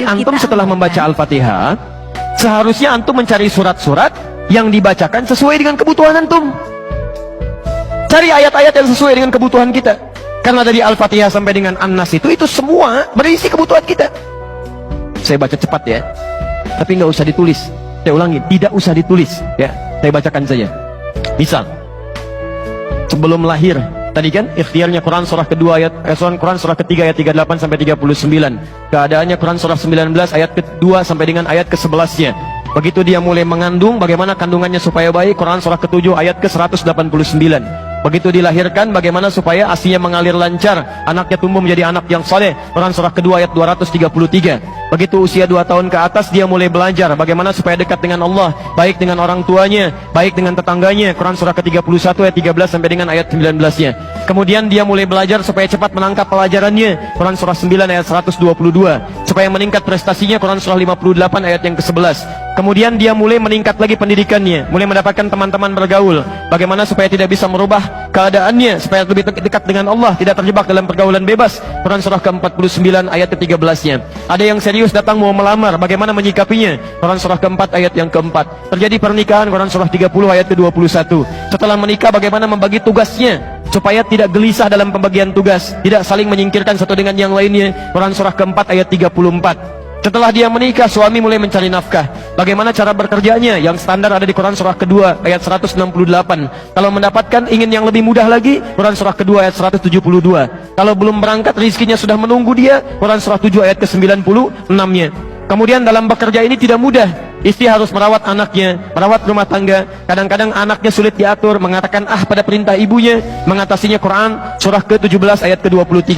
antum setelah membaca Al-Fatihah, seharusnya antum mencari surat-surat yang dibacakan sesuai dengan kebutuhan antum. Cari ayat-ayat yang sesuai dengan kebutuhan kita. Karena dari Al-Fatihah sampai dengan An-Nas itu semua berisi kebutuhan kita. Saya baca cepat ya, tapi nggak usah ditulis. Saya ulangi, tidak usah ditulis ya. Saya bacakan saja. Misal, sebelum lahir tadi kan ikhtiarnya Quran surah kedua ayat Quran surah ketiga ayat 38 sampai 39. Keadaannya Quran surah 19 ayat kedua sampai dengan ayat ke-11-nya. Begitu dia mulai mengandung, bagaimana kandungannya supaya baik, Quran surah ke-7 ayat ke-189. Begitu dilahirkan, bagaimana supaya ASInya mengalir lancar, anaknya tumbuh menjadi anak yang soleh, Quran surah kedua ayat 233. Begitu usia 2 tahun ke atas, dia mulai belajar bagaimana supaya dekat dengan Allah, baik dengan orang tuanya, baik dengan tetangganya, Quran surah ke-31 ayat 13 sampai dengan ayat 19-nya. Kemudian dia mulai belajar supaya cepat menangkap pelajarannya, Quran surah 9 ayat 122. Supaya meningkat prestasinya, Quran surah 58 ayat yang ke-11. Kemudian dia mulai meningkat lagi pendidikannya, mulai mendapatkan teman-teman bergaul, bagaimana supaya tidak bisa merubah keadaannya, supaya lebih dekat dengan Allah, tidak terjebak dalam pergaulan bebas, Quran surah ke-49 ayat ke-13-nya. Ada yang serius datang mau melamar, bagaimana menyikapinya, Quran surah ke-4 ayat yang ke-4. Terjadi pernikahan, Quran surah 30 ayat ke-21. Setelah menikah, bagaimana membagi tugasnya supaya tidak gelisah dalam pembagian tugas, tidak saling menyingkirkan satu dengan yang lainnya, Quran surah ke-4 ayat 34. Setelah dia menikah, suami mulai mencari nafkah. Bagaimana cara bekerjanya? Yang standar ada di Quran surah kedua ayat 168. Kalau mendapatkan ingin yang lebih mudah lagi, Quran surah kedua ayat 172. Kalau belum berangkat, rizkinya sudah menunggu dia, Quran surah 7 ayat ke-96-nya. Kemudian dalam bekerja ini tidak mudah. Istri harus merawat anaknya, merawat rumah tangga. Kadang-kadang anaknya sulit diatur, mengatakan pada perintah ibunya, mengatasinya, Quran surah ke-17 ayat ke-23.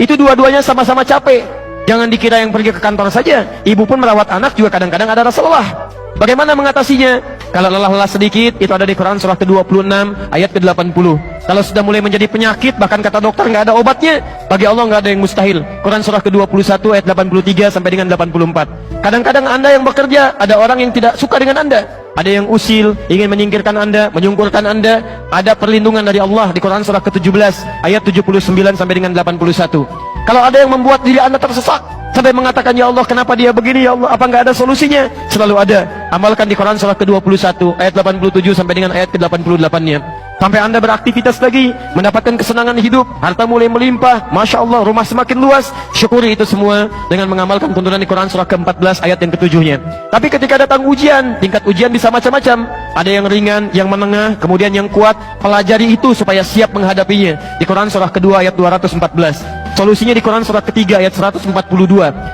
Itu dua-duanya sama-sama capek. Jangan dikira yang pergi ke kantor saja, ibu pun merawat anak juga kadang-kadang ada rasa lelah. Bagaimana mengatasinya? Kalau lelah-lelah sedikit, itu ada di Quran surah ke-26 ayat ke-80. Kalau sudah mulai menjadi penyakit, bahkan kata dokter nggak ada obatnya, bagi Allah nggak ada yang mustahil. Quran surah ke-21 ayat 83 sampai dengan 84. Kadang-kadang Anda yang bekerja, ada orang yang tidak suka dengan Anda. Ada yang usil, ingin menyingkirkan Anda, menyungkurkan Anda. Ada perlindungan dari Allah di Quran surah ke-17 ayat 79 sampai dengan 81. Kalau ada yang membuat diri Anda tersesat sampai mengatakan, ya Allah kenapa dia begini, ya Allah apa nggak ada solusinya? Selalu ada. Amalkan di Quran surah ke-21 ayat 87 sampai dengan ayat ke-88-nya. Sampai Anda beraktivitas lagi, mendapatkan kesenangan hidup, harta mulai melimpah, Masya Allah, rumah semakin luas. Syukuri itu semua dengan mengamalkan tuntunan di Quran surah ke-14 ayat yang ke-7-nya. Tapi ketika datang ujian, tingkat ujian bisa macam-macam. Ada yang ringan, yang menengah, kemudian yang kuat. Pelajari itu supaya siap menghadapinya. Di Quran surah kedua ayat 214. Solusinya di Quran surah ketiga ayat 142.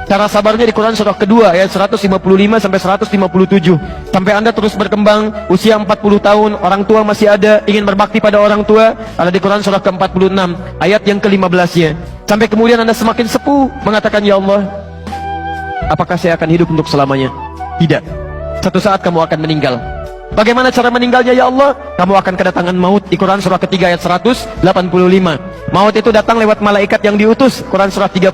Cara sabarnya di Quran surah kedua ayat 155 sampai 157. Sampai Anda terus berkembang, usia 40 tahun, orang tua masih ada, ingin berbakti pada orang tua, ada di Quran surah ke-46 ayat yang ke-15-nya. Sampai kemudian Anda semakin sepuh, mengatakan, ya Allah, apakah saya akan hidup untuk selamanya? Tidak. Satu saat kamu akan meninggal. Bagaimana cara meninggalnya, ya Allah? Kamu akan kedatangan maut di Quran surah ketiga ayat 185. Maut itu datang lewat malaikat yang diutus, Quran surah 32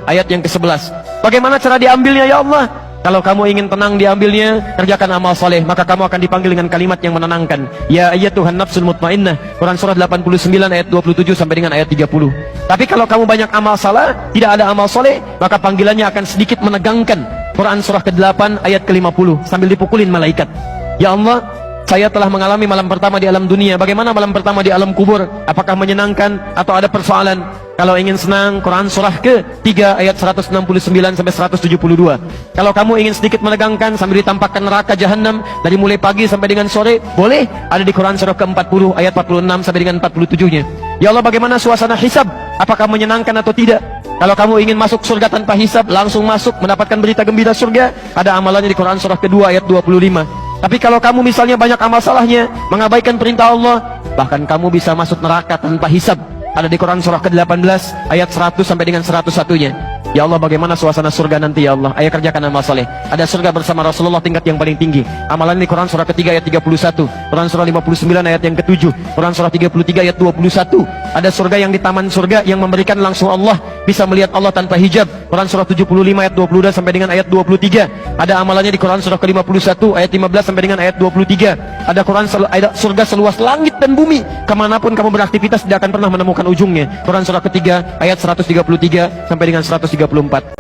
ayat yang ke-11. Bagaimana cara diambilnya, ya Allah? Kalau kamu ingin tenang diambilnya, kerjakan amal soleh, maka kamu akan dipanggil dengan kalimat yang menenangkan. Ya ayyatuhan nafsul mutmainnah, Quran surah 89 ayat 27 sampai dengan ayat 30. Tapi kalau kamu banyak amal salah, tidak ada amal soleh, maka panggilannya akan sedikit menegangkan. Quran surah ke-8 ayat ke-50 sambil dipukulin malaikat. Ya Allah, saya telah mengalami malam pertama di alam dunia. Bagaimana malam pertama di alam kubur? Apakah menyenangkan atau ada persoalan? Kalau ingin senang, Quran surah ke-3 ayat 169 sampai 172. Kalau kamu ingin sedikit menegangkan sambil ditampakkan neraka jahanam dari mulai pagi sampai dengan sore, boleh. Ada di Quran surah ke-40 ayat 46 sampai dengan 47-nya. Ya Allah, bagaimana suasana hisab? Apakah menyenangkan atau tidak? Kalau kamu ingin masuk surga tanpa hisab, langsung masuk mendapatkan berita gembira surga, ada amalannya di Quran surah kedua ayat 25. Tapi kalau kamu misalnya banyak amal salahnya, mengabaikan perintah Allah, bahkan kamu bisa masuk neraka tanpa hisab. Ada di Quran surah ke-18 ayat 100 sampai dengan 101-nya. Ya Allah, bagaimana suasana surga nanti, ya Allah? Ayo kerjakan amal soleh. Ada surga bersama Rasulullah tingkat yang paling tinggi. Amalan di Quran surah ketiga ayat 31, Quran surah 59 ayat yang ke-7, Quran surah 33 ayat 21. Ada surga yang di taman surga yang memberikan langsung Allah, bisa melihat Allah tanpa hijab. Quran surah 75 ayat 22 sampai dengan ayat 23. Ada amalannya di Quran surah ke-51 ayat 15 sampai dengan ayat 23. Ada ada surga seluas langit dan bumi. Kemanapun kamu beraktivitas tidak akan pernah menemukan ujungnya. Quran surah ketiga ayat 133 sampai dengan 134.